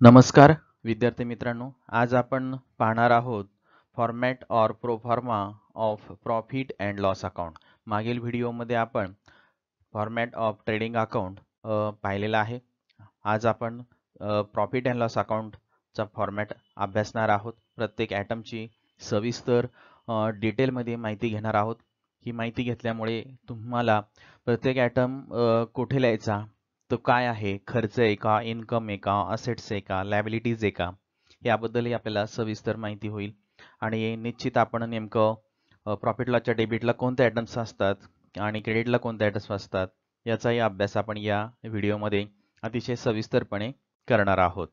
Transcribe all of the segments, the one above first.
नमस्कार विद्यार्थी मित्रांनो, आज आपण पाहणार आहोत format or proforma of profit and loss account. मागील व्हिडिओमध्ये आपण फॉर्मॅट ऑफ ट्रेडिंग अकाउंट पाहिलेला आहे. आज आपण प्रॉफिट अँड लॉस अकाउंटचा फॉर्मॅट अभ्यासणार आहोत. प्रत्येक ॲटमची सविस्तर डिटेलमध्ये माहिती घेणार आहोत. ही माहिती घेतल्यामुळे तुम्हाला प्रत्येक ॲटम कुठे लिहायचा, तो काय आहे, खर्च आहे का, इन्कम आहे का, असेट्स आहे का, लायबिलिटीज आहे का, याबद्दलही आपल्याला सविस्तर माहिती होईल. आणि निश्चित आपण नेमकं प्रॉफिट लॉसच्या डेबिटला कोणते आयटम्स असतात आणि क्रेडिटला कोणते आयटम्स असतात याचाही अभ्यास आपण या व्हिडिओमध्ये अतिशय सविस्तरपणे करणार आहोत.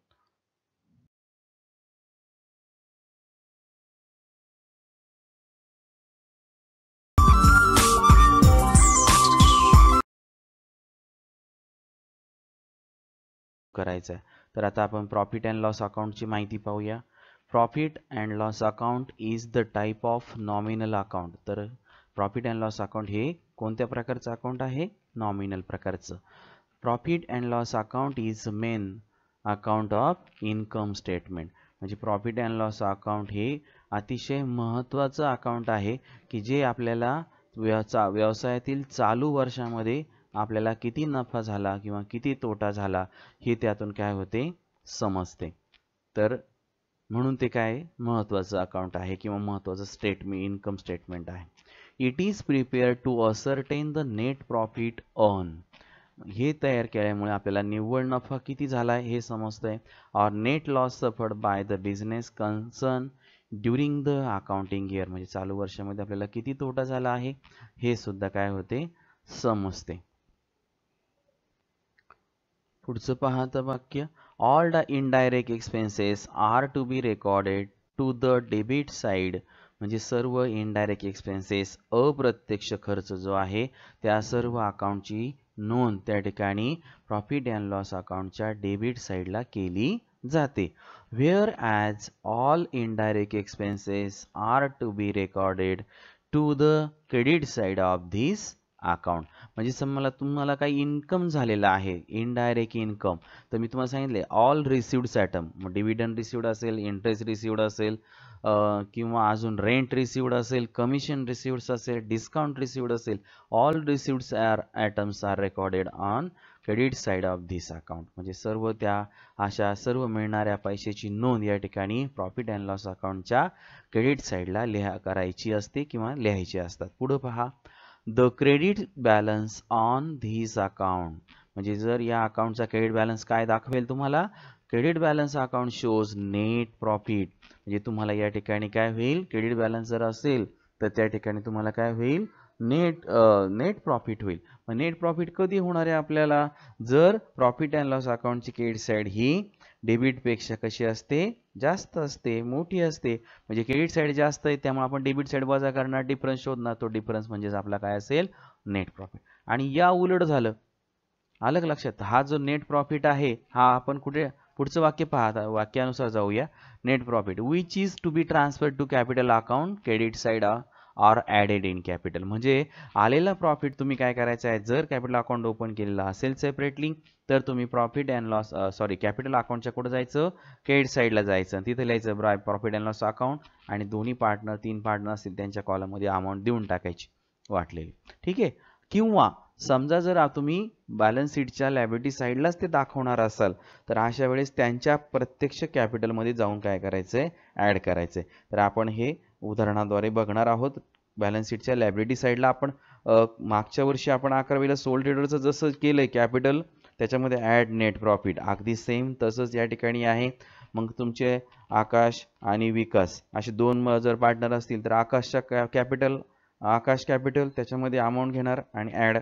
करायचं आहे तर आता आपण प्रॉफिट अँड लॉस अकाउंटची माहिती पाहूया. Profit and loss account is the type of nominal account. तर प्रॉफिट अँड लॉस अकाउंट हे कोणत्या प्रकारचं अकाउंट आहे? नॉमिनल प्रकारचं. Profit and loss account is main account of income statement. म्हणजे प्रॉफिट अँड लॉस अकाउंट हे अतिशय महत्त्वाचं अकाउंट आहे की जे आपल्याला व्यवसायातील चालू वर्षामध्ये आपल्याला किती नफा झाला किंवा किती तोटा झाला हे त्यातून काय होते समजते. तर म्हणून ते काय महत्त्वाचं अकाउंट आहे किंवा महत्त्वाचं इन्कम स्टेटमेंट आहे. It is prepared to ascertain the net profit earn. हे तयार केल्यामुळे आपल्याला निव्वळ नफा किती झाला हे समजतंय. और net loss suffered by the business concern during the accounting year. म्हणजे चालू वर्षामध्ये आपल्याला किती तोटा झाला आहे हे सुद्धा काय होते समजते. पुढचं पाहतं वाक्य. All the indirect expenses are to be recorded to the debit side. म्हणजे सर्व इनडायरेक्ट एक्सपेन्सेस अप्रत्यक्ष खर्च जो आहे त्या सर्व अकाउंटची नोंद त्या ठिकाणी प्रॉफिट अँड लॉस अकाउंटच्या डेबिट साइडला केली जाते. Whereas all indirect expenses are to be recorded to the credit side of this account. म्हणजे तुम्हाला काही इन्कम झालेला आहे इनडायरेक्ट इन्कम, तर मी तुम्हाला सांगितले all received item, dividend received असेल, इंटरेस्ट रिसिव्ड असेल, किंवा अजून रेंट रिसिव्ड असेल, कमिशन रिसिव्ड असेल, डिस्काउंट रिसिव्ड असेल, all received items are recorded on credit side of this account. म्हणजे सर्व त्या अशा सर्व मिळणाऱ्या पैशाची नोंद या ठिकाणी प्रॉफिट अँड लॉस अकाउंटच्या क्रेडिट साइडला करायची असते किंवा लिहायची असतात. पुढे पहा. The credit balance on this account. म्हणजे जर या अकाउंटचा क्रेडिट बॅलन्स काय दाखवेल तुम्हाला? Credit balance account shows net profit. म्हणजे तुम्हाला या ठिकाणी काय होईल, क्रेडिट बॅलन्स जर असेल तर त्या ठिकाणी तुम्हाला काय होईल, नेट प्रॉफिट होईल. मग नेट प्रॉफिट कधी होणार आहे आपल्याला? जर प्रॉफिट अँड लॉस अकाउंटची क्रेडिट साइड ही डेबिटपेक्षा कशी असते, जास्त असते, मोठी असते. म्हणजे क्रेडिट साइड जास्त आहे त्यामुळे आपण डेबिट साइड वजा करणार, डिफरन्स शोधणार. तो डिफरन्स म्हणजे आपला काय असेल, नेट प्रॉफिट. आणि या उलट झालं, आलं का लक्षात? हा जो नेट प्रॉफिट आहे हा आपण कुठे, पुढचं वाक्य पहा, वाक्यानुसार जाऊया. Net profit which is to be transfer to capital account credit side or added in capital. म्हणजे आलेला प्रॉफिट तुम्ही काय करायचं आहे, जर कॅपिटल अकाउंट ओपन केलेला असेल सेपरेटली तर तुम्ही प्रॉफिट अँड लॉस कॅपिटल अकाउंटच्या कुठं जायचं, क्रेडिट साइडला जायचं, तिथे लिहायचं प्रॉफिट अँड लॉस अकाउंट आणि दोन्ही पार्टनर 3 पार्टनर असतील त्यांच्या कॉलममध्ये अमाऊंट देऊन टाकायची वाटलेली. ठीक आहे. किंवा समजा जर तुम्ही बॅलन्स शीटच्या लायबिलिटी साइडलाच ते दाखवणार असाल तर अशा वेळेस त्यांच्या प्रत्यक्ष कॅपिटलमध्ये जाऊन काय करायचंय, ॲड करायचंय. तर आपण हे उदाहरणाद्वारे बघणार आहोत. बॅलन्स शीटच्या लायबिलिटी साइडला आपण मागच्या वर्षी आपण 11वीला सोल ट्रेडरचं जसं केलंय कॅपिटल त्याच्यामध्ये ॲड नेट प्रॉफिट, अगदी सेम तसंच या ठिकाणी आहे. मग तुमचे आकाश आणि विकास असे 2 जर पार्टनर असतील तर आकाशच्या आकाश कॅपिटल त्याच्यामध्ये अमाऊंट घेणार आणि add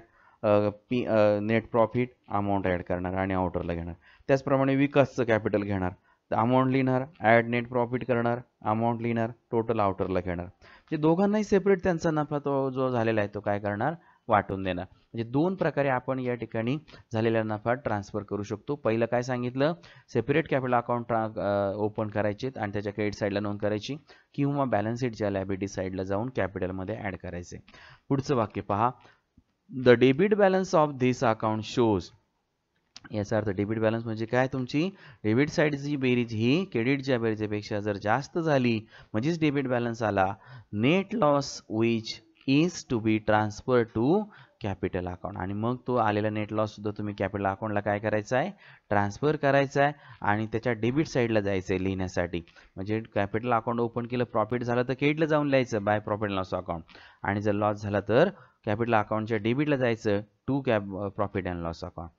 net profit amount add करणार आणि आउटरला घेणार. त्याचप्रमाणे विकासचं कॅपिटल घेणार, तर अमाऊंट लिहिणार, ॲड नेट प्रॉफिट करणार, अमाऊंट लिहिणार, टोटल आउटरला घेणार. म्हणजे दोघांनाही सेपरेट त्यांचा नफा तो जो झालेला आहे तो काय करणार, वाटून देणार. म्हणजे 2 प्रकारे आपण या ठिकाणी झालेला नफा ट्रान्सफर करू शकतो. पहिलं काय सांगितलं, सेपरेट कॅपिटल अकाउंट ओपन करायचे आणि त्याच्या क्रेडिट साइडला नोंद करायची, किंवा बॅलन्स शीटच्या लायबिलिटी साइडला जाऊन कॅपिटलमध्ये ॲड करायचे. पुढचं वाक्य पहा. The debit balance of this account shows. याचा अर्थ डेबिट बॅलन्स म्हणजे काय, तुमची डेबिट साईडची बेरीज ही क्रेडिटच्या बेरीजपेक्षा जर जास्त झाली म्हणजेच डेबिट बॅलन्स आला. Net loss which is to be transfer to capital account, आणि मग तो आलेला नेट लॉस सुद्धा तुम्ही कॅपिटल अकाउंटला काय करायचा आहे, ट्रान्सफर करायचा आहे आणि त्याच्या डेबिट साईडला जायचं आहे लिहिण्यासाठी. म्हणजे कॅपिटल अकाउंट ओपन केलं, प्रॉफिट झालं तर क्रेडिटला जाऊन लिहायचं बाय प्रॉफिट लॉस अकाउंट, आणि जर लॉस झाला तर कॅपिटल अकाउंटच्या डेबिटला जायचं to profit and loss account.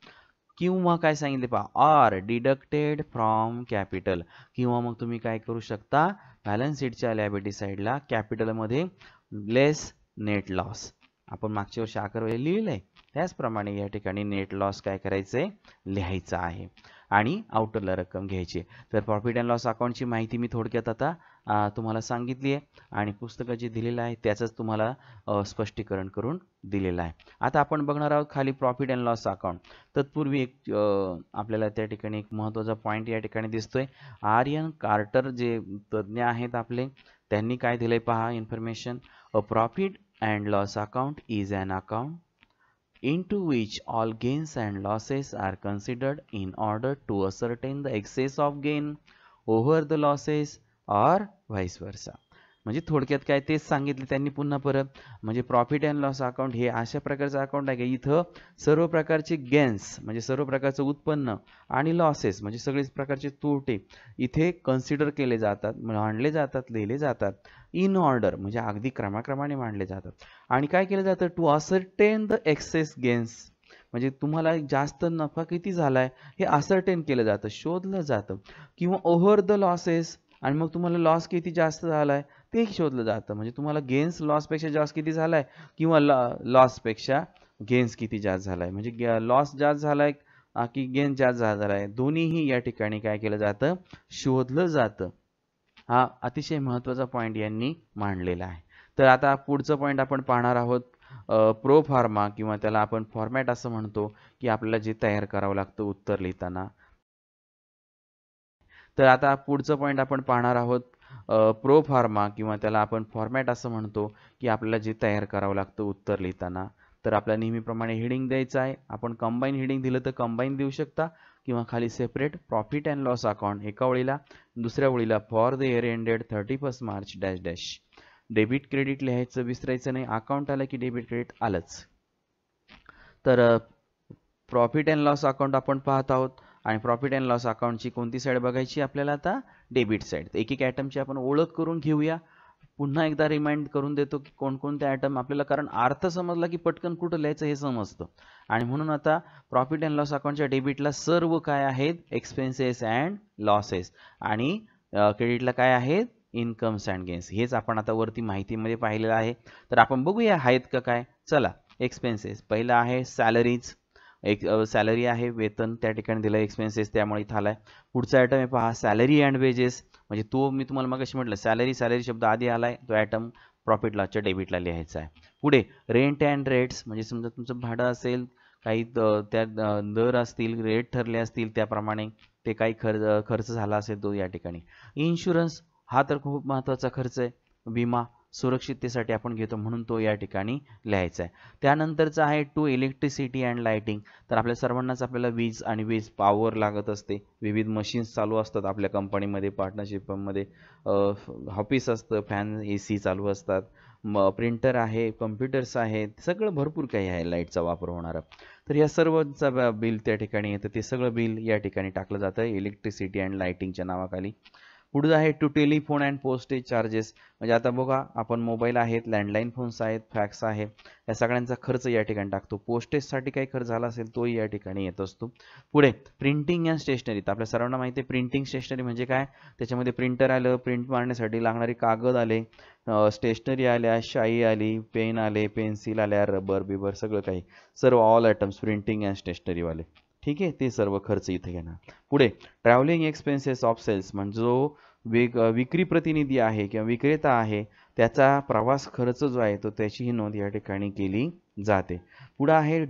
किंवा काय सांगितले पहा, आर डिडक्टेड फ्रॉम कॅपिटल, किंवा मग तुम्ही काय करू शकता, बॅलन्स शीटच्या लायबिलिटी साईडला कॅपिटलमध्ये लेस नेट लॉस, आपण मागच्या वर्षी आकारवले लिहिलंय त्याचप्रमाणे या ठिकाणी नेट लॉस काय करायचंय, लिहायचं आहे आणि आउटरला रक्कम घ्यायची. तर प्रॉफिट अँड लॉस अकाउंटची माहिती मी थोडक्यात आता तुम्हाला सांगितली आहे आणि पुस्तकं जे दिलेलं आहे त्याचंच तुम्हाला स्पष्टीकरण करून दिलेलं आहे. आता आपण बघणार आहोत खाली प्रॉफिट अँड लॉस अकाउंट. तत्पूर्वी एक आपल्याला त्या ठिकाणी एक महत्त्वाचा पॉईंट या ठिकाणी दिसतोय. आर्यन कार्टर जे तज्ज्ञ आहेत आपले, त्यांनी काय दिलंय पहा information. A profit and loss account is an account into which all gains and losses are considered in order to ascertain the excess of gain over the losses or vice versa. म्हणजे थोडक्यात काय तेच सांगितले त्यांनी पुन्हा परत. म्हणजे profit and loss account हे अशा प्रकारचं अकाउंट आहे की इथं सर्व प्रकारचे गेन्स म्हणजे सर्व प्रकारचं उत्पन्न आणि लॉसेस म्हणजे सगळे प्रकारचे तोटे इथे कन्सिडर केले जातात, मांडले जातात, लिहिले जातात इन ऑर्डर म्हणजे अगदी क्रमाक्रमाने मांडले जातात. आणि काय केलं जातं, to ascertain the excess gains म्हणजे तुम्हाला जास्त नफा किती झालाय हे असर्टेन केलं जातं, शोधलं जातं. किंवा ओव्हर द लॉसेस आणि मग तुम्हाला लॉस किती जास्त झालाय ते शोधलं जातं. म्हणजे तुम्हाला गेन्स लॉसपेक्षा जास्त किती झालाय किंवा लॉसपेक्षा गेन्स किती जास्त झालाय, म्हणजे लॉस जास्त झालाय की गेन जास्त झालाय, दोन्हीही या ठिकाणी काय केलं जातं, शोधलं जातं. हा अतिशय महत्त्वाचा पॉईंट यांनी मांडलेला आहे. तर आता पुढचं पॉईंट आपण पाहणार आहोत. प्रो फार्मा किंवा त्याला आपण फॉर्मॅट असं म्हणतो की आपल्याला जे तयार करावं लागतं उत्तर लिहिताना. तर आता पुढचं पॉईंट आपण पाहणार आहोत. प्रो फार्मा किंवा त्याला आपण फॉर्मॅट असं म्हणतो की आपल्याला जे तयार करावं लागतं उत्तर लिहिताना. तर आपल्याला नेहमीप्रमाणे हेडिंग द्यायचं आहे. आपण कंबाईन हेडिंग दिलं तर कंबाईन देऊ शकता किंवा खाली separate profit and loss account एका ओळीला, दुसऱ्या ओळीला for the year ended 31 March dash dash. Debit credit लिहायचं विसरायचं नाही, अकाउंट आलं की डेबिट क्रेडिट आलंच. तर प्रॉफिट अँड लॉस अकाउंट आपण पाहत आहोत आणि प्रॉफिट अँड लॉस अकाउंटची कोणती साईड बघायची आपल्याला आता, डेबिट साईड. एक एक आयटमची आपण ओळख करून घेऊया. पुन्हा एकदा रिमाइंड करून देतो की कोणकोणते आयटम आपल्याला, कारण अर्थ समजला की पटकन कुठं लिहायचं हे समजतं. आणि म्हणून आता प्रॉफिट अँड लॉस अकाउंटच्या डेबिटला सर्व काय आहेत, एक्सपेन्सेस अँड लॉसेस, आणि क्रेडिटला काय आहेत, इन्कम्स अँड गेन्स. हेच आपण आता वरती माहितीमध्ये पाहिलेलं आहे. तर आपण बघूया आहेत का काय. चला, एक्सपेन्सेस पहिला आहे सॅलरीज, एक सॅलरी आहे वेतन त्या ठिकाणी दिलं, एक्सपेन्सेस त्यामुळे इथं आलाय. पुढचा आयटम आहे पहा सॅलरी अँड वेजेस, म्हणजे तो मी तुम्हाला मगाशी म्हटलं सॅलरी शब्द आधी आलाय, तो आयटम प्रॉफिट लॉसच्या डेबिटला लिहायचा आहे. पुढे रेंट अँड रेट्स, म्हणजे समजा तुमचं भाडं असेल, काही त्या दर असतील, रेट ठरले असतील त्याप्रमाणे ते काही खर्च झाला असेल तो या ठिकाणी. इन्शुरन्स हा तर खूप महत्त्वाचा खर्च आहे, विमा सुरक्षिततेसाठी आपण घेतो म्हणून तो या ठिकाणी लिहायचा आहे. त्यानंतरचा आहे टू इलेक्ट्रिसिटी अँड लाइटिंग. तर आपल्या सर्वांनाच आपल्याला वीज आणि वीज पॉवर लागत असते, विविध मशीन्स चालू असतात आपल्या कंपनीमध्ये, पार्टनरशिपमध्ये ऑफिस असतं, फॅन AC चालू असतात, प्रिंटर आहे, कम्प्युटर्स आहेत, सगळं भरपूर काही आहे लाईटचा वापर होणारा. तर या सर्वचा बिल त्या ठिकाणी येतं, ते सगळं बिल या ठिकाणी टाकलं जातं इलेक्ट्रिसिटी अँड लाइटिंगच्या नावाखाली. पुढे आहे to telephone and postage charges, म्हणजे आता बघा आपण मोबाईल आहेत, लँडलाईन फोन्स आहेत, फॅक्स आहे, या सगळ्यांचा खर्च या ठिकाणी टाकतो. पोस्टेजसाठी काही खर्च झाला असेल तोही या ठिकाणी येत असतो. पुढे प्रिंटिंग अँड स्टेशनरी, तर आपल्या सर्वांना माहिती आहे प्रिंटिंग स्टेशनरी म्हणजे काय, त्याच्यामध्ये प्रिंटर आलं, प्रिंट मारण्यासाठी लागणारे कागद आले, स्टेशनरी आल्या, शाई आली, पेन आले, पेन्सिल आल्या, रबर बिबर सगळं काही, सर्व ऑल आयटम्स प्रिंटिंग अँड स्टेशनरीवाले. ठीक आहे, ते सर्व खर्च इथे घेणार. पुढे ट्रॅव्हलिंग एक्सपेन्सेस ऑफ सेल्स, म्हणजे जो विक्री प्रतिनिधी आहे किंवा विक्रेता आहे त्याचा प्रवास खर्च जो आहे तो त्याचीही नोंद या ठिकाणी केली जाते. पुढे आहे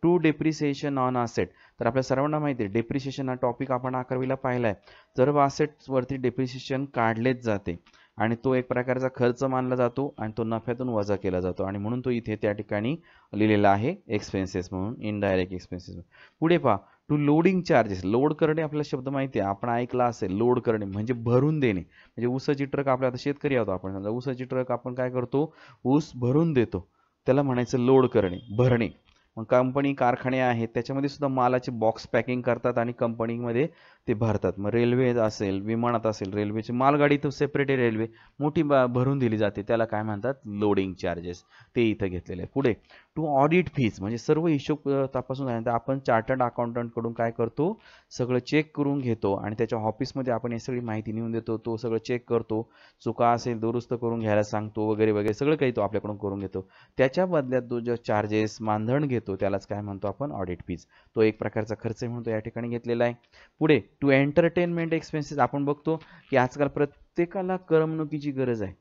टू डेप्रिसिएशन ऑन असेट, तर आपल्या सर्वांना माहिती आहे डेप्रिसिएशन हा टॉपिक आपण 11वीला पाहिलाय. सर्व असेट्सवरती डेप्रिसिएशन काढलेच जाते आणि तो एक प्रकारचा खर्च मानला जातो आणि तो नफ्यातून वजा केला जातो आणि म्हणून तो इथे त्या ठिकाणी लिहिलेला आहे एक्सपेन्सेस म्हणून, इनडायरेक्ट एक्सपेन्सेस. पुढे पहा टू लोडिंग चार्जेस, लोड करणे आपल्याला शब्द माहिती आहे, आपण ऐकला असेल. लोड करणे म्हणजे भरून देणे. म्हणजे ऊसाची ट्रक, आपल्या आता शेतकरी आहोत आपण, समजा ऊसाची ट्रक आपण काय करतो, ऊस भरून देतो, त्याला म्हणायचं लोड करणे, भरणे. मग कंपनी, कारखाने आहेत, त्याच्यामध्ये सुद्धा मालाचे बॉक्स पॅकिंग करतात आणि कंपनीमध्ये ते भरतात. मग रेल्वे असेल, विमानात असेल, रेल्वेची मालगाडी तर सेपरेट आहे, रेल्वे मोठी भरून दिली जाते, त्याला काय म्हणतात, लोडिंग चार्जेस. ते इथं घेतलेले आहे. पुढे टू ऑडिट फीज म्हणजे सर्व हिशोब तपासून झाल्यानंतर आपण चार्टर्ड अकाउंटंट कडून काय करतो, सगळं चेक करून घेतो आणि त्याच्या ऑफिसमध्ये आपण ही सगळी माहिती नेऊन देतो. तो सगळं चेक करतो, चुका असेल दुरुस्त करून घ्यायला सांगतो, वगैरे वगैरे सगळं काही तो आपल्याकडून करून घेतो. त्याच्या बदल्यात तो जो चार्जेस, मानधन घेतो, त्यालाच काय म्हणतो आपण, ऑडिट फीज. तो एक प्रकारचा खर्च म्हणतो, या ठिकाणी घेतलेला आहे. पुढे टू एंटरटेनमेंट एक्सपेन्सेस, आपण बघतो की आजकाल प्रत्येकाला करमणुकीची गरज आहे.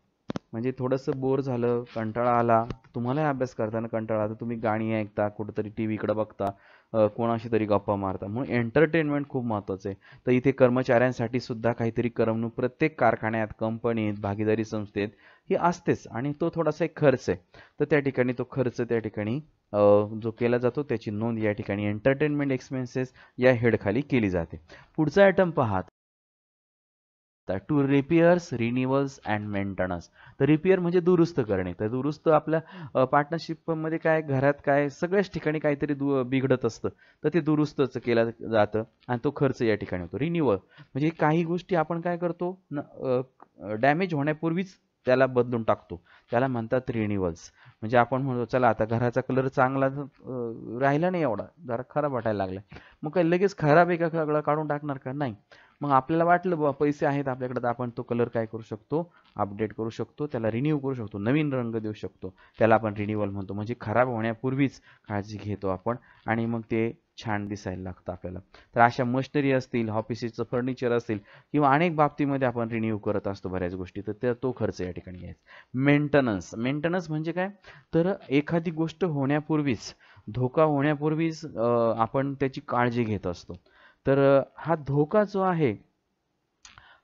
म्हणजे थोडंसं बोर झालं, कंटाळा आला, तुम्हालाही अभ्यास करताना कंटाळा आला, तर तुम्ही गाणी ऐकता, कुठंतरी टी व्हीकडे बघता, कोणाशी तरी गप्पा मारता. म्हणून एंटरटेनमेंट खूप महत्त्वाचं आहे. तर इथे कर्मचाऱ्यांसाठी सुद्धा काहीतरी करमणूक प्रत्येक कारखान्यात, कंपनीत, भागीदारी संस्थेत ही असतेच आणि तो थोडासा एक खर्च आहे. तर त्या ठिकाणी तो खर्च त्या ठिकाणी जो केला जातो त्याची नोंद या ठिकाणी एंटरटेनमेंट एक्सपेन्सेस या हेडखाली केली जाते. पुढचा आयटम पहा, टू रिपेअर्स, रिन्युअल्स अँड मेंटेनन्स. तर रिपेअर म्हणजे दुरुस्त करणे. तर दुरुस्त आपल्या पार्टनरशिपमध्ये काय, घरात काय, सगळ्याच ठिकाणी काहीतरी बिघडत असतं, तर ते दुरुस्तच केलं जातं आणि तो खर्च या ठिकाणी होतो. रिन्युअल म्हणजे काही गोष्टी आपण काय करतो, डॅमेज होण्यापूर्वीच त्याला बदलून टाकतो, त्याला म्हणतात रिन्युअल्स. म्हणजे आपण म्हणतो चला आता घराचा कलर चांगला राहिला नाही, एवढा जरा खराब वाटायला लागला, मग काय लगेच खराब आहे का सगळं काढून टाकणार का, नाही. मग आपल्याला वाटलं बाबा पैसे आहेत आपल्याकडे, तर आपण तो कलर काय करू शकतो, अपडेट करू शकतो, त्याला रिन्यू करू शकतो, नवीन रंग देऊ शकतो, त्याला आपण रिन्युअल म्हणतो. म्हणजे खराब होण्यापूर्वीच काळजी घेतो आपण आणि मग ते छान दिसायला लागतं आपल्याला. तर अशा मशिनरी असतील, ऑफिसचं फर्निचर असेल किंवा अनेक बाबतीमध्ये आपण रिन्यू करत असतो बऱ्याच गोष्टी, तर तो खर्च या ठिकाणी घ्यायचा. मेंटेनन्स, मेंटेनन्स म्हणजे काय, तर एखादी गोष्ट होण्यापूर्वीच, धोका होण्यापूर्वीच आपण त्याची काळजी घेत असतो. तर हा धोका जो आहे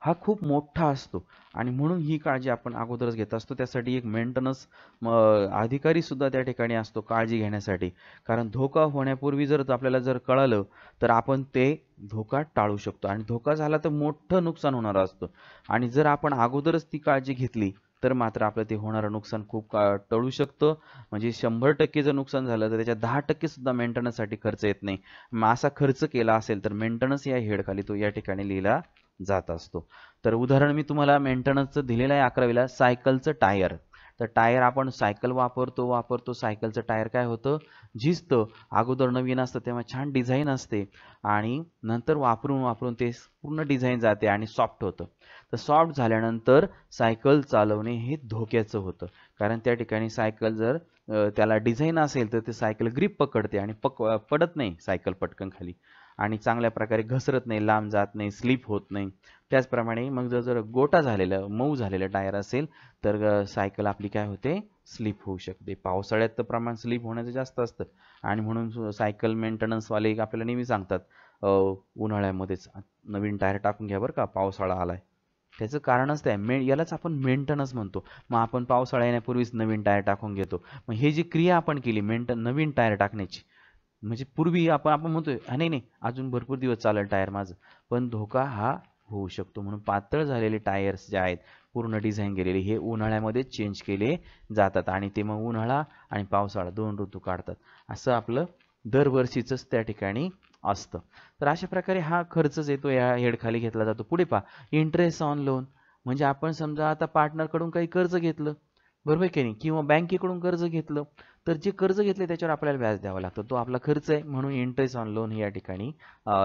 हा खूप मोठा असतो आणि म्हणून ही काळजी आपण अगोदरच घेत असतो. त्यासाठी एक मेंटेनन्स अधिकारी सुद्धा त्या ठिकाणी असतो काळजी घेण्यासाठी. कारण धोका होण्यापूर्वी जर आपल्याला जर कळालं तर आपण ते धोका टाळू शकतो आणि धोका झाला तर मोठं नुकसान होणार असतं. आणि जर आपण अगोदरच ती काळजी घेतली तर मात्र आपलं ते होणारं नुकसान खूप टळू शकतं. म्हणजे 100% जर नुकसान झालं तर त्याच्या 10% सुद्धा मेंटेनन्ससाठी खर्च येत नाही. मग असा खर्च केला असेल तर मेंटेनन्स या हेडखाली तो या ठिकाणी लिहिला जात असतो. तर उदाहरण मी तुम्हाला मेंटेनन्सचं दिलेलं आहे 11वीला, सायकलचं टायर. तर टायर आपण सायकल वापरतो, सायकलचं टायर काय होतं, झिजतं. अगोदर नवीन असतं तेव्हा छान डिझाईन असते आणि नंतर वापरून ते पूर्ण डिझाईन जाते आणि सॉफ्ट होतं. तर सॉफ्ट झाल्यानंतर सायकल चालवणे हे धोक्याचं होतं. कारण त्या ठिकाणी सायकल जर त्याला डिझाईन असेल तर ते सायकल ग्रिप पकडते आणि पडत नाही सायकल पटकन खाली आणि चांगल्या प्रकारे घसरत नाही, लांब जात नाही, स्लिप होत नाही. त्याचप्रमाणे मग जर गोटा झालेलं, मऊ झालेलं टायर असेल तर सायकल आपली काय होते, स्लिप होऊ शकते. पावसाळ्यात तर प्रमाण स्लिप होण्याचं जास्त असतं आणि म्हणून सायकल मेंटेनन्सवाले आपल्याला नेहमी सांगतात उन्हाळ्यामध्येच नवीन टायर टाकून घ्या बरं का, पावसाळा आलाय. त्याचं कारणच ते यालाच आपण मेंटेनन्स म्हणतो. मग आपण पावसाळा येण्यापूर्वीच नवीन टायर टाकून घेतो. मग हे जी क्रिया आपण केली नवीन टायर टाकण्याची, म्हणजे पूर्वी आपण आपण म्हणतोय नाही नाही अजून भरपूर दिवस चालेल टायर माझं, पण धोका हा होऊ शकतो. म्हणून पातळ झालेले टायर्स जे आहेत, पूर्ण डिझाईन केलेले, हे उन्हाळ्यामध्ये चेंज केले जातात आणि ते मग उन्हाळा आणि पावसाळा 2 ऋतू काढतात. असं आपलं दरवर्षीचंच त्या ठिकाणी असतं. तर अशा प्रकारे हा खर्चच येतो या हेडखाली घेतला जातो. पुढे पहा, इंटरेस्ट ऑन लोन. म्हणजे आपण समजा आता पार्टनरकडून काही कर्ज घेतलं, बरोबर की नाही, किंवा बँकेकडून कर्ज घेतलं, तर जे कर्ज घेतले त्याच्यावर आपल्याला व्याज द्यावं लागतं, तो आपला खर्च आहे. म्हणून इंटरेस्ट ऑन लोन या ठिकाणी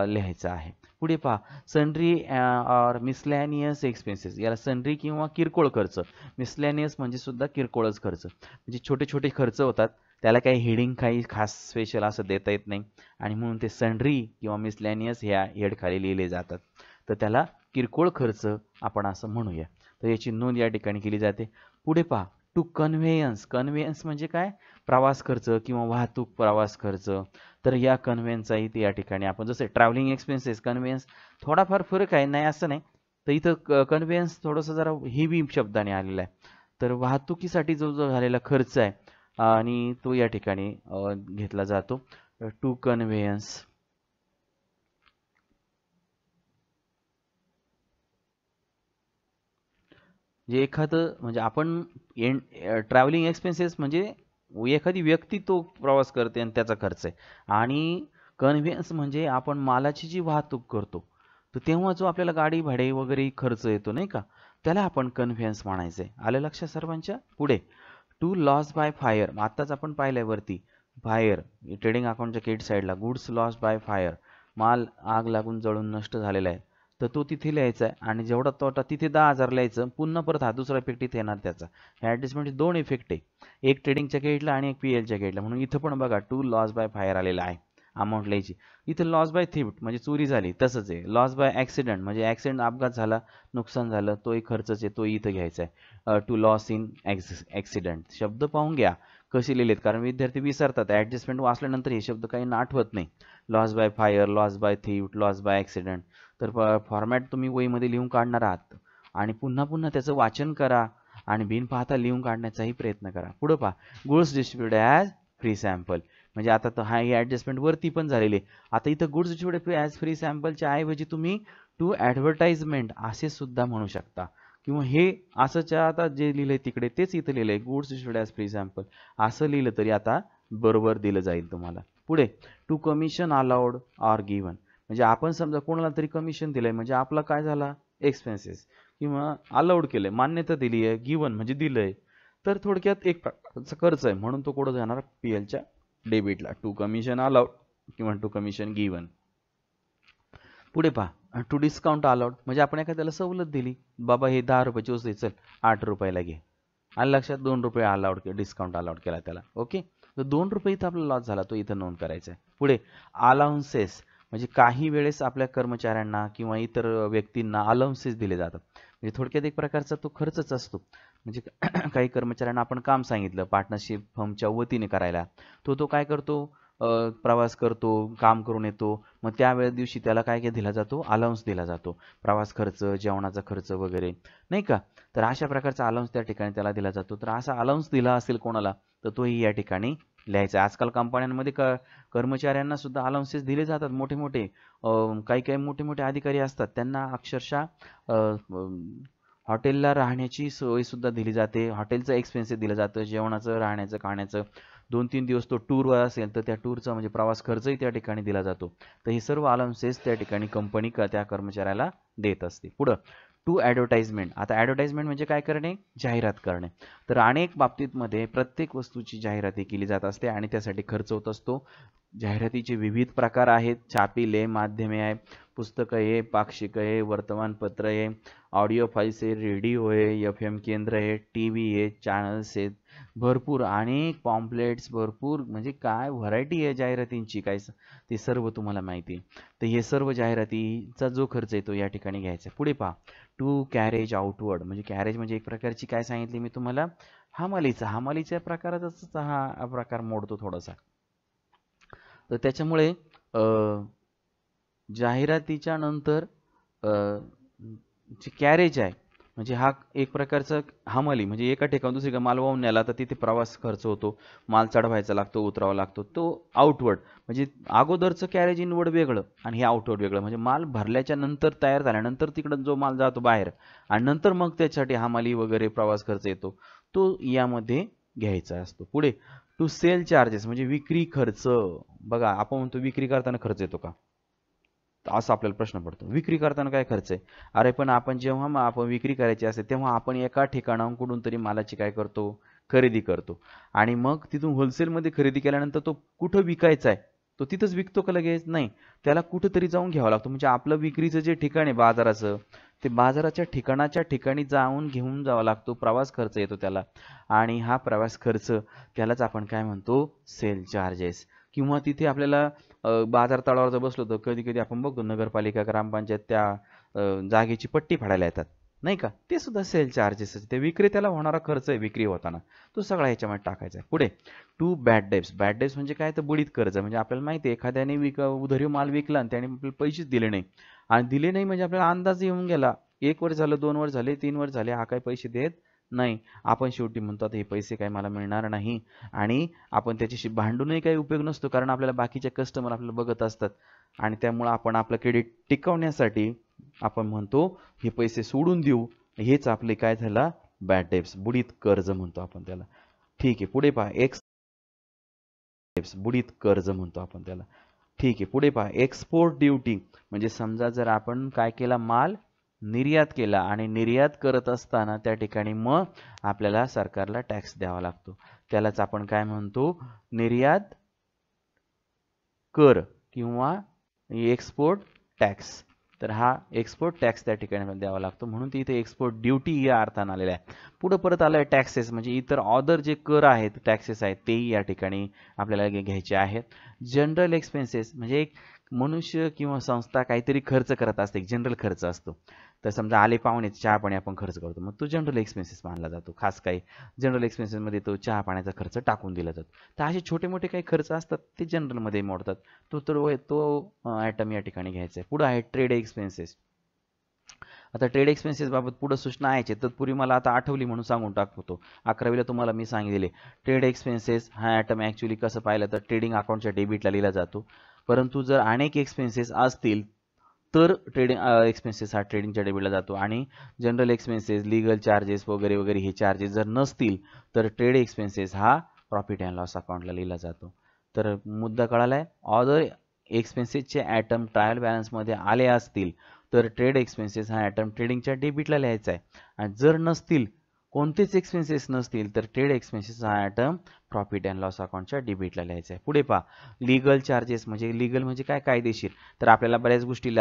लिहायचं आहे. पुढे पहा, सनरी ऑर मिसलॅनियस एक्सपेन्सेस. याला सनरी किंवा किरकोळ खर्च, मिसलॅनियस म्हणजे सुद्धा किरकोळच खर्च, म्हणजे छोटे छोटे खर्च होतात, त्याला काही हेडिंग काही खास स्पेशल असं देता येत नाही आणि म्हणून ते सनरी किंवा मिसलॅनियस ह्या हेडखाली लिहिले जातात. तर त्याला किरकोळ खर्च आपण असं म्हणूया. तर याची नोंद या ठिकाणी केली जाते. पुढे पहा, टू कन्व्हेयन्स. कन्व्हेयन्स म्हणजे काय, प्रवास खर्च किंवा वाहतूक प्रवास खर्च. तर या कन्व्हेयन्सचाही या ठिकाणी आपण जसे ट्रॅव्हलिंग एक्सपेन्सेस, कन्व्हेयन्स थोडाफार फरक आहे, नाही असं नाही. तर इथं कन्व्हेयन्स थोडंसं जरा हेवी शब्दाने आलेला आहे. तर वाहतुकीसाठी जो जो झालेला खर्च आहे आणि तो या ठिकाणी घेतला जातो. टू कन्व्हेयन्स जे एखादं म्हणजे आपण ट्रॅव्हलिंग एक्सपेन्सेस म्हणजे एखादी व्यक्ती तो प्रवास करते आणि त्याचा खर्च आहे. आणि कन्व्हेन्स म्हणजे आपण मालाची जी वाहतूक करतो, तर तेव्हा जो आपल्याला गाडी भाडे वगैरे खर्च येतो नाही का, त्याला आपण कन्व्हेन्स म्हणायचंय. आलं लक्षात सर्वांच्या? पुढे टू लॉस बाय फायर, आत्ताच आपण पाहिलंय वरती फायर ट्रेडिंग अकाउंटच्या क्रेडिट साईडला गुड्स लॉस बाय फायर, माल आग लागून जळून नष्ट झालेला आहे, तर तो तिथे लिहायचा आहे. आणि जेवढा तोटा तिथे 10,000 लिहायचं. पुन्हा परत हा दुसरा इफेक्ट इथे येणार त्याचा. ह्या ॲडजस्टमेंटचे दोन इफेक्ट आहे, एक ट्रेडिंगच्या क्रेडिटला आणि एक पीएलच्या क्रेडिटला. म्हणून इथं पण बघा टू लॉस बाय फायर आलेला आहे, अमाऊंट लिहायची. इथं लॉस बाय थिफ्ट म्हणजे चोरी झाली तसंच आहे. लॉस बाय ॲक्सिडेंट म्हणजे ॲक्सिडेंट अपघात झाला, नुकसान झालं, तोही खर्चच आहे, तो इथं घ्यायचा आहे. To loss in accident. शब्द पाहून घ्या कसे लिहिलेत, कारण विद्यार्थी विसरतात. ॲडजस्टमेंट वाचल्यानंतर हे शब्द काही आठवत नाही. Loss by fire, loss by theft, loss by accident. तर फॉर्मॅट तुम्ही वहीमध्ये लिहून काढणार आहात आणि पुन्हा पुन्हा त्याचं वाचन करा आणि बिन पाहता लिहून काढण्याचाही प्रयत्न करा. पुढं पहा, goods distributed as free sample. म्हणजे आता तर ही ॲडजस्टमेंट वरती पण झालेली आहे. आता इथं गुड्स डिस्ट्रीब्युटेड ॲज फ्री सॅम्पलच्या ऐवजी तुम्ही टू ॲडव्हर्टाइजमेंट असे सुद्धा म्हणू शकता. किंवा हे असंच्या आता जे लिहिलंय तिकडे तेच इथं लिहिलंय, goods distributed as free sample असं लिहिलं तरी आता बरोबर दिलं जाईल तुम्हाला. पुढे to commission allowed or given. म्हणजे आपण समजा कोणाला तरी कमिशन दिलंय म्हणजे आपला काय झाला एक्सपेन्सेस, किंवा अलाउड केलंय मान्यता दिली आहे, गिवन म्हणजे दिलंय, तर थोडक्यात एक प्रकारचा खर्च आहे. म्हणून तो कुठं जाणार, पीएलच्या डेबिटला. टू कमिशन अलाउड किंवा टू कमिशन गिवन. पुढे पहा, टू डिस्काउंट अलाउड म्हणजे आपण एखाद्याला सवलत दिली, बाबा हे 10 रुपयाची वस्तू चल 8 रुपयाला घे, आणि लक्षात 2 रुपये अलाउड डिस्काउंट अलाउड केला त्याला. ओके, तर 2 रुपये इथं आपला लॉस झाला, तो इथं नोंद करायचा आहे. पुढे अलाउन्सेस म्हणजे काही वेळेस आपल्या कर्मचाऱ्यांना किंवा इतर व्यक्तींना अलाउन्सेस दिले जातात. म्हणजे थोडक्यात एक प्रकारचा तो खर्चच असतो. म्हणजे काही कर्मचाऱ्यांना आपण काम सांगितलं पार्टनरशिप फर्मच्या वतीने करायला, तो काय करतो, प्रवास करतो, काम करून येतो, मग त्यावेळेस दिवशी त्याला काय काय दिला जातो, अलाउन्स दिला जातो, प्रवास खर्च, जेवणाचा खर्च वगैरे नाही का. तर अशा प्रकारचा अलाउन्स त्या ठिकाणी त्याला दिला जातो. तर असा अलाउन्स दिला असेल कोणाला तर तोही या ठिकाणी लिहायचा. आजकाल कंपन्यांमध्ये कर्मचाऱ्यांना सुद्धा अलाउन्सेस दिले जातात मोठे मोठे. काही काही मोठे मोठे अधिकारी असतात त्यांना अक्षरशः हॉटेलला राहण्याची सोय सुद्धा दिली जाते, हॉटेलचं एक्सपेन्सेस दिलं जातं, जेवणाचं, राहण्याचं, खाण्याचं. 2-3 दिवस तो टूरवर असेल तर त्या टूरचा म्हणजे प्रवास खर्चही त्या ठिकाणी दिला जातो. तर हे सर्व अलाउन्सेस त्या ठिकाणी कंपनी त्या कर्मचाऱ्याला देत असते. पुढं टू ॲडव्हर्टाइजमेंट. आता ॲडव्हर्टाइजमेंट म्हणजे काय करणे, जाहिरात करणे. तर अनेक बाबतीमध्ये प्रत्येक वस्तूची जाहिराती केली जात असते आणि त्यासाठी खर्च होत असतो. जाहिरातीचे विविध प्रकार आहेत, छापील माध्यमे आहे, पुस्तकं आहे, पाक्षिक आहे, वर्तमानपत्र आहे, ऑडिओ फाईल्स आहे, रेडिओ आहे, FM केंद्र आहे, TV आहे, चॅनल्स आहेत, भरपूर अनेक पॉम्पलेट्स, भरपूर म्हणजे काय व्हरायटी आहे जाहिरातींची, काय ते सर्व तुम्हाला माहिती आहे. तर हे सर्व जाहिरातीचा जो खर्च आहे तो या ठिकाणी घ्यायचा. पुढे पहा, टू कॅरेज आउटवर्ड म्हणजे कॅरेज म्हणजे एक प्रकारची काय सांगितली मी तुम्हाला, हमालीच्या प्रकारातच हा प्रकार मोडतो थोडासा. तर त्याच्यामुळे जाहिरातीच्या नंतर जे कॅरेज आहे म्हणजे हा एक प्रकारचा हमाली म्हणजे एका ठिकाणी दुसरीकडे माल वाहून न्याला तर तिथे प्रवास खर्च होतो, माल चढवायचा लागतो, उतरावा लागतो, तो आउटवर्ड. म्हणजे अगोदरचं कॅरेज इनवर्ड वेगळं आणि हे आउटवर्ड वेगळं. म्हणजे माल भरल्याच्या नंतर, तयार झाल्यानंतर तिकडं जो माल जातो बाहेर आणि नंतर मग त्याच्यासाठी हमाली वगैरे प्रवास खर्च येतो, तो यामध्ये घ्यायचा असतो. पुढे टू सेल चार्जेस म्हणजे विक्री खर्च. बघा आपण म्हणतो विक्री करताना खर्च येतो का, असा आपल्याला प्रश्न पडतो. विक्री करताना काय खर्च आहे, अरे पण आपण जेव्हा आपण विक्री करायची असते तेव्हा आपण एका ठिकाणाहून कुठून तरी मालाची काय करतो, खरेदी करतो आणि मग तिथून होलसेलमध्ये खरेदी केल्यानंतर तो कुठं विकायचा आहे, तो तिथंच विकतो का लगेच, नाही, त्याला कुठंतरी जाऊन घ्यावं लागतो. म्हणजे आपलं विक्रीचं जे ठिकाण आहे बाजाराचं, ते बाजाराच्या ठिकाणाच्या ठिकाणी जाऊन घेऊन जावं लागतो, प्रवास खर्च येतो त्याला. आणि हा प्रवास खर्च त्यालाच आपण काय म्हणतो, सेल चार्जेस. किंवा तिथे आपल्याला बाजार तळावर जर बसलो तर कधी कधी आपण बघतो नगरपालिका ग्रामपंचायत त्या जागेची पट्टी फाडायला येतात नाही का, ते सुद्धा सेल चार्जेस. ते विक्रेत्याला होणारा खर्च आहे विक्री होताना, तो सगळा ह्याच्यामध्ये टाकायचा आहे. पुढे to bad debts. Bad debts म्हणजे काय, तर बुडीत कर्ज. म्हणजे आपल्याला माहिती आहे एखाद्याने उधारी माल विकला आणि त्याने आपल्याला पैसेच दिले नाही, आणि दिले नाही म्हणजे आपल्याला अंदाज येऊन गेला 1 वर्ष झालं, 2 वर्ष झाले, 3 वर्ष झाले, हा काही पैसे देत नाही. आपण शेवटी म्हणतो आता हे पैसे काय मला मिळणार नाही, आणि आपण त्याच्याशी भांडूनही काही उपयोग नसतो, कारण आपल्याला बाकीचे कस्टमर आपल्याला बघत असतात आणि त्यामुळे आपण आपलं क्रेडिट टिकवण्यासाठी आपण म्हणतो हे पैसे सोडून देऊ, हेच आपले काय झाला बॅड डेब्ट्स, बुडीत कर्ज म्हणतो आपण त्याला. ठीक आहे, पुढे पहा बुडीत कर्ज म्हणतो आपण त्याला. ठीक आहे, पुढे पहा एक्सपोर्ट ड्युटी, म्हणजे समजा जर आपण काय केला, माल निर्यात केला आणि निर्यात करत असताना त्या ठिकाणी मग आपल्याला सरकारला टॅक्स द्यावा लागतो, त्यालाच आपण काय म्हणतो, निर्यात कर किंवा एक्सपोर्ट टॅक्स. तर हा एक्सपोर्ट टॅक्स त्या ठिकाणी द्यावा लागतो, म्हणून ती इथे एक्सपोर्ट ड्युटी या अर्थाने आलेला आहे. पुढे परत आलं टॅक्सेस, म्हणजे इतर ऑदर जे कर आहेत, टॅक्सेस आहेत, तेही या ठिकाणी आपल्याला घ्यायचे आहेत. जनरल एक्सपेन्सेस, म्हणजे एक मनुष्य किंवा संस्था काहीतरी खर्च करत असते, जनरल खर्च असतो. तर समजा आले पाहुणे, चहा पाणी आपण खर्च करतो, मग तो जनरल एक्सपेन्सेस मानला जातो. खास काही जनरल एक्सपेन्सेसमध्ये तो चहा पाण्याचा खर्च टाकून दिला जातो. तर असे छोटे मोठे काही खर्च असतात ते जनरलमध्ये मोडतात, तो आयटम या ठिकाणी घ्यायचा आहे. पुढे आहे ट्रेड एक्सपेन्सेस. आता ट्रेड एक्सपेन्सेस बाबत पुढे सूचना आहे, तत्पूर्वी मला आता आठवली म्हणून सांगून टाकतो. 11वीला तुम्हाला मी सांगितले ट्रेड एक्सपेन्सेस हा आयटम ॲक्च्युली कसं पाहिलं तर ट्रेडिंग अकाउंटच्या डेबिटला लिहिला जातो, परंतु जर अनेक एक्सपेन्सेस असतील तर ट्रेडिंग एक्सपेन्सेस हा ट्रेडिंगच्या डेबिटला जातो, आणि जनरल एक्सपेन्सेस, लीगल चार्जेस वगैरे वगैरे हे चार्जेस जर नसतील तर ट्रेड एक्सपेन्सेस हा प्रॉफिट अँड लॉस अकाउंटला लिहिला जातो. तर मुद्दा कळाला आहे. ऑदर एक्सपेन्सेसचे आयटम ट्रायल बॅलन्समध्ये आले असतील तर ट्रेड एक्सपेन्सेस हा आयटम ट्रेडिंगच्या डेबिटला लिहायचा आहे, आणि जर नसतील, कोणतेच एक्सपेन्सेस नसतील तर ट्रेड एक्सपेन्सेस हा आयटम प्रॉफिट अँड लॉस अकाउंटच्या डेबिटला लिहायचा आहे. पुढे पहा लीगल चार्जेस, म्हणजे लीगल म्हणजे काय, कायदेशीर. तर आपल्याला बऱ्याच गोष्टी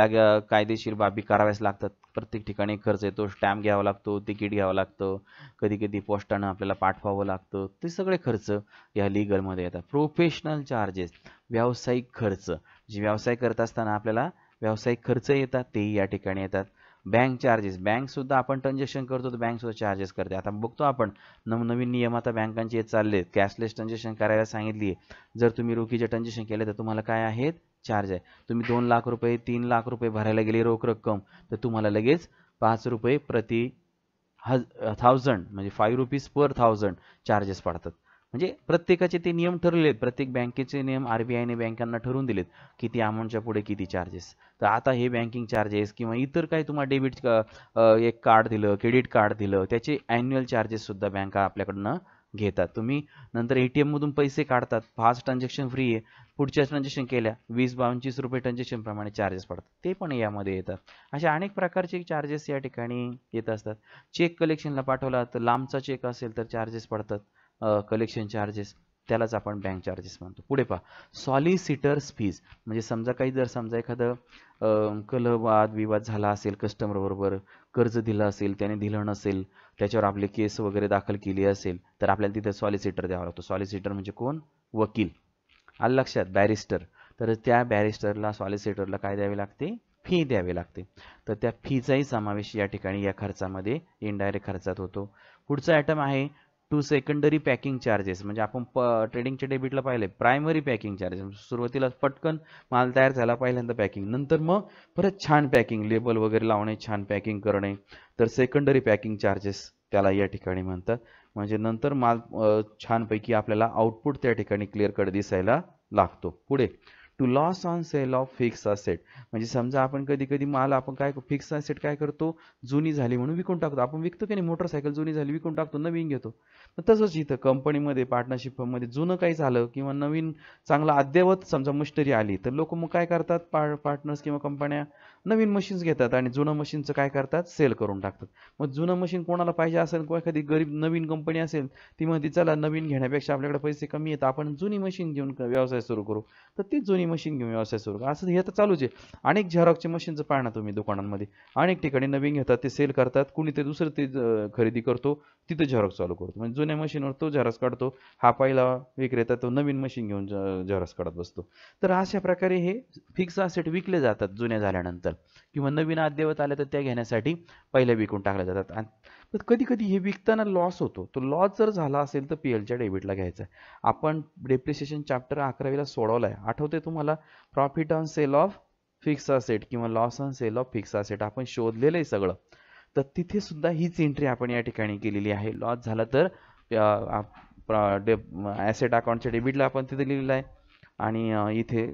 कायदेशीर बाबी कराव्याच लागतात. प्रत्येक ठिकाणी खर्च येतो, स्टॅम्प घ्यावा लागतो, तिकीट घ्यावं लागतं, कधी कधी पोस्टानं आपल्याला पाठवावं लागतं, ते सगळे खर्च या लीगलमध्ये येतात. प्रोफेशनल चार्जेस, व्यावसायिक खर्च, जे व्यवसाय करत असताना आपल्याला व्यावसायिक खर्च येतात तेही या ठिकाणी येतात. बँक चार्जेस, बँक सुद्धा आपण ट्रान्झॅक्शन करतो तर बँक सुद्धा चार्जेस करते. आता बघतो आपण नवनवीन नियम आता बँकांचे येत चालले, कॅशलेस ट्रान्झॅक्शन करायला सांगितली आहे. जर तुम्ही रोखीचे ट्रान्झॅक्शन केले तर तुम्हाला काय आहेत, चार्ज आहे. तुम्ही 2 लाख रुपये 3 लाख रुपये भरायला गेले रोख रक्कम, तर तुम्हाला लगेच 5 रुपये प्रति 1000 म्हणजे 5 रुपीज पर 1000 चार्जेस पडतात. म्हणजे प्रत्येकाचे ते नियम ठरलेले आहेत, प्रत्येक बँकेचे नियम RBIने बँकांना ठरवून दिलेत किती अमाऊंटच्या पुढे किती चार्जेस. तर आता हे बँकिंग चार्जेस किंवा इतर काही तुम्हाला डेबिट एक कार्ड दिलं, क्रेडिट कार्ड दिलं, त्याचे ॲन्युअल चार्जेस सुद्धा बँका आपल्याकडनं घेतात. तुम्ही नंतर ATM मधून पैसे काढतात, फास्ट ट्रान्झॅक्शन फ्री आहे, पुढच्या ट्रान्झॅक्शन केल्या 20-25 रुपये ट्रान्झॅक्शन प्रमाणे चार्जेस पडतात, ते पण यामध्ये येतात. अशा अनेक प्रकारचे चार्जेस या ठिकाणी येत असतात. चेक कलेक्शनला पाठवला तर लांबचा चेक असेल तर चार्जेस पडतात, कलेक्शन चार्जेस, त्यालाच आपण बँक चार्जेस म्हणतो. पुढे पहा सॉलिसिटर्स फीज, म्हणजे समजा एखादं कलह विवाद झाला असेल, कस्टमर बरोबर कर्ज दिलं असेल, त्याने दिलं नसेल, त्याच्यावर आपली केस वगैरे दाखल केली असेल, तर आपल्याला तिथे सॉलिसिटर द्यावा लागतो. सॉलिसिटर म्हणजे कोण, वकील. आलं लक्षात, बॅरिस्टर. तर त्या बॅरिस्टरला, सॉलिसिटरला काय द्यावे लागते, फी द्यावी लागते. तर त्या फीचाही समावेश या ठिकाणी या खर्चामध्ये, इनडायरेक्ट खर्चात होतो. पुढचा आयटम आहे टू सेकंडरी पॅकिंग चार्जेस, म्हणजे आपण ट्रेडिंगच्या डेबिटला पाहिले प्रायमरी पॅकिंग चार्जेस, सुरुवातीला पटकन माल तयार झाला पहिल्यांदा पॅकिंग, नंतर मग परत छान पॅकिंग, लेबल वगैरे लावणे, छान पॅकिंग करणे, तर सेकंडरी पॅकिंग चार्जेस त्याला या ठिकाणी म्हणतात. म्हणजे नंतर माल छानपैकी आपल्याला आउटपुट त्या ठिकाणी क्लिअर कट दिसायला लागतो. पुढे to loss on sale of fix asset, म्हणजे समजा आपण कधी कधी माल आपण काय फिक्स असेट काय करतो, जुनी झाली म्हणून विकून टाकतो. आपण विकतो की नाही, मोटरसायकल जुनी झाली विकून टाकतो, नवीन घेतो. तर तसंच इथं कंपनीमध्ये, पार्टनरशिपमध्ये जुनं काही झालं किंवा नवीन चांगला अद्ययावत समजा मशिनरी आली, तर लोक मग काय करतात, पार्टनर्स किंवा कंपन्या नवीन मशीन्स घेतात आणि जुनं मशीनचं काय करतात, सेल करून टाकतात. मग जुनं मशीन कोणाला पाहिजे असेल, किंवा एखादी गरीब नवीन कंपनी असेल, ती म्हणते चला नवीन घेण्यापेक्षा आपल्याकडे पैसे कमी आहेत, आपण जुनी मशीन घेऊन व्यवसाय सुरू करू, तर ती जुनी मशीन घेऊन व्यवसाय सुरू करू. असं हे तर चालूच आहे. अनेक झेरॉक्सच्या मशीनचं पाहणं तुम्ही दुकानांमध्ये, अनेक ठिकाणी नवीन घेतात, ते सेल करतात, कुणी ते दुसरं ते खरेदी करतो, तिथं झेरॉक्स चालू करतो. म्हणजे जुन्या मशीनवर तो झेरॉक्स काढतो, हा पहिला विक्रेता तो नवीन मशीन घेऊन झेरॉक्स काढत बसतो. तर अशा प्रकारे हे फिक्स असेट विकले जातात जुन्या झाल्यानंतर, किंवा नवीन अद्ययावत आल्या तर त्या घेण्यासाठी पहिल्या विकून टाकल्या जातात. आणि कधी कधी हे विकताना लॉस होतो, तो लॉस जर झाला असेल तर PLच्या डेबिटला घ्यायचा आहे. आपण डेप्रिसिएशन चॅप्टर 11वीला सोडवला आहे, आठवते तुम्हाला, profit on sale of fix asset किंवा loss on sale of fix asset आपण शोधलेलं आहे सगळं. तर तिथे सुद्धा हीच एंट्री आपण या ठिकाणी केलेली आहे. लॉस झाला तर ॲसेट अकाउंटच्या डेबिटला आपण तिथे लिहिलेलं आहे, आणि इथे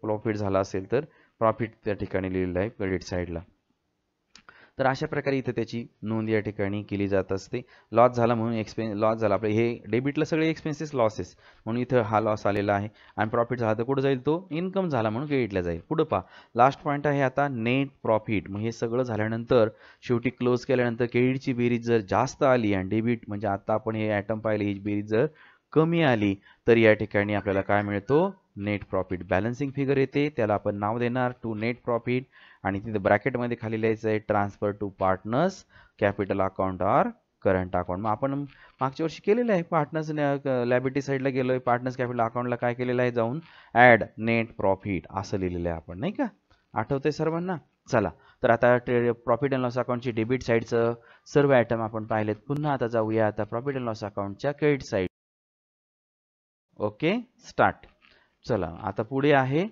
प्रॉफिट झाला असेल तर प्रॉफिट त्या ठिकाणी लिहिलेलं आहे क्रेडिट साईडला. तर अशा प्रकारे इथे त्याची नोंद या ठिकाणी केली जात असते. लॉस झाला म्हणून लॉस झाला आपलं हे डेबिटला सगळे एक्सपेन्सेस लॉसेस म्हणून इथं हा लॉस आलेला आहे. आणि प्रॉफिट झाला तर कुठं जाईल, तो इन्कम झाला म्हणून क्रेडिटला जाईल. पुढं पहा लास्ट पॉईंट आहे आता नेट प्रॉफिट. मग हे सगळं झाल्यानंतर शेवटी क्लोज केल्यानंतर क्रेडिटची बेरीज जर जास्त आली आणि डेबिट म्हणजे आता आपण हे आयटम पाहिले ही बेरीज जर कमी आली तर या ठिकाणी आपल्याला काय मिळतो, नेट प्रॉफिट. बॅलन्सिंग फिगर येते, त्याला आपण नाव देणार टू नेट प्रॉफिट आणि तिथे ब्रॅकेटमध्ये खाली लिहायचं आहे transfer to partners capital account or current account. मग आपण मागच्या वर्षी केलेलं आहे, पार्टनर्स लायबिलिटी साईडला गेलोय, पार्टनर्स कॅपिटल अकाउंटला काय केलेलं आहे, जाऊन ॲड नेट प्रॉफिट असं लिहिलेलं आहे आपण, नाही का? आठवतंय सर्वांना? चला तर आता प्रॉफिट अँड लॉस अकाउंटची डेबिट साईडचं सर्व आयटम आपण पाहिलेत. पुन्हा आता जाऊया आता प्रॉफिट अँड लॉस अकाउंटच्या क्रेडिट साईड. Okay start. चला आता पुढे आहे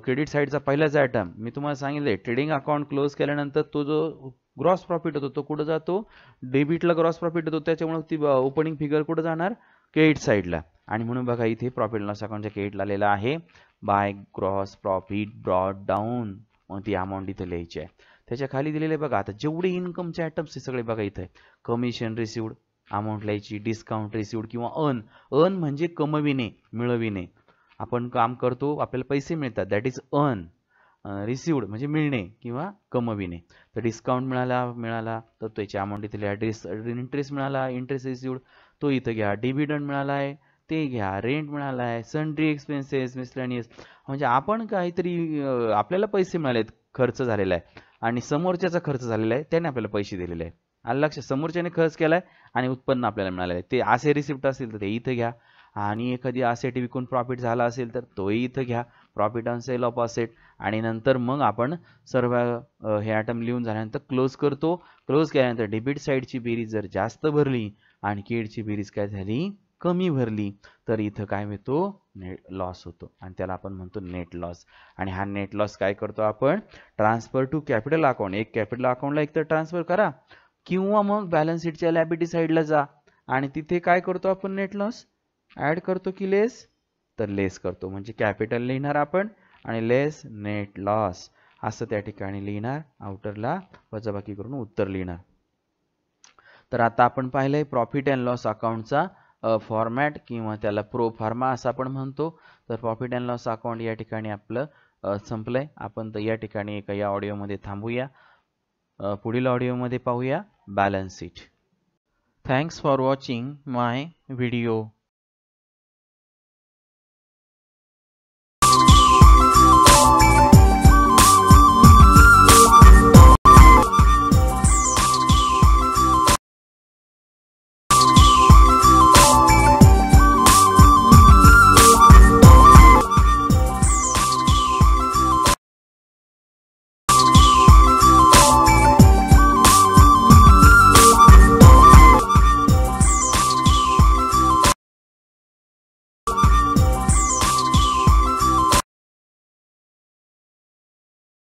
क्रेडिट साईडचा पहिलाच आयटम. मी तुम्हाला सांगितले ट्रेडिंग अकाउंट क्लोज केल्यानंतर तो जो ग्रॉस प्रॉफिट होतो तो कुठं जातो, डेबिटला ग्रॉस प्रॉफिट होतो, त्याच्यामुळे ती ओपनिंग फिगर कुठं जाणार, क्रेडिट साईडला. आणि म्हणून बघा इथे प्रॉफिट लॉस अकाउंटच्या क्रेडिटला आलेला आहे by gross profit brought down. मग ती अमाऊंट इथे लिहायची आहे. त्याच्या खाली दिलेले बघा आता जेवढे इन्कमचे आयटम्स हे सगळे बघा इथे. कमिशन रिसिव्ड अमाऊंट लिहायची, डिस्काउंट रिसिव्ड किंवा अर्न म्हणजे कमविणे मिळविणे. आपण काम करतो आपल्याला पैसे मिळतात, दॅट इज अर्न. रिसिव्ड म्हणजे मिळणे किंवा कमविणे. तर डिस्काउंट मिळाला तर त्याची अमाऊंट इथे लिहा. इंटरेस्ट मिळाला, इंटरेस्ट रिसिव्ड तो इथं घ्या. डिव्हिडंड मिळाला आहे ते घ्या. रेंट मिळाला आहे, सन्ड्री एक्सपेन्सेस मिसलेनियस म्हणजे आपण काहीतरी आपल्याला पैसे मिळालेत, खर्च झालेला आहे आणि समोरच्याचा खर्च झालेला आहे, त्याने आपल्याला पैसे दिलेले आहे. आलं लक्षात, समोरच्याने खर्च केलाय आणि उत्पन्न आपल्याला मिळालं आहे. ते असे रिसिप्ट असतील तर ते इथं घ्या. आणि एखादी असेट विकून प्रॉफिट झाला असेल तर तोही इथं घ्या, profit on sale of asset. आणि नंतर मग आपण सर्व हे आयटम लिहून झाल्यानंतर क्लोज करतो. क्लोज केल्यानंतर डेबिट साईडची बेरीज जर जास्त भरली आणि क्रेडिटची बेरीज काय झाली, कमी भरली, तर इथं काय होतो, नेट लॉस होतो आणि त्याला आपण म्हणतो नेट लॉस. आणि हा नेट लॉस काय करतो आपण, ट्रान्सफर टू कॅपिटल अकाउंट. एक कॅपिटल अकाउंटला एक तर ट्रान्सफर करा किंवा मग बॅलन्स शीटच्या लायबिलिटी साईडला जा आणि तिथे काय करतो आपण, नेट लॉस ऍड करतो की लेस, तर लेस करतो. म्हणजे कॅपिटल लिहिणार आपण आणि लेस नेट लॉस असं त्या ठिकाणी लिहिणार, आउटरला वजाबाकी करून उत्तर लिहिणार. तर आता आपण पाहिलंय प्रॉफिट अँड लॉस अकाउंटचा फॉर्मॅट किंवा त्याला प्रो फार्मा असं आपण म्हणतो. तर प्रॉफिट अँड लॉस अकाउंट या ठिकाणी आपलं संपलंय. आपण तर या ठिकाणी एका या ऑडिओमध्ये थांबूया. पुढील ऑडिओमध्ये पाहूया balance sheet. Thanks for watching my video.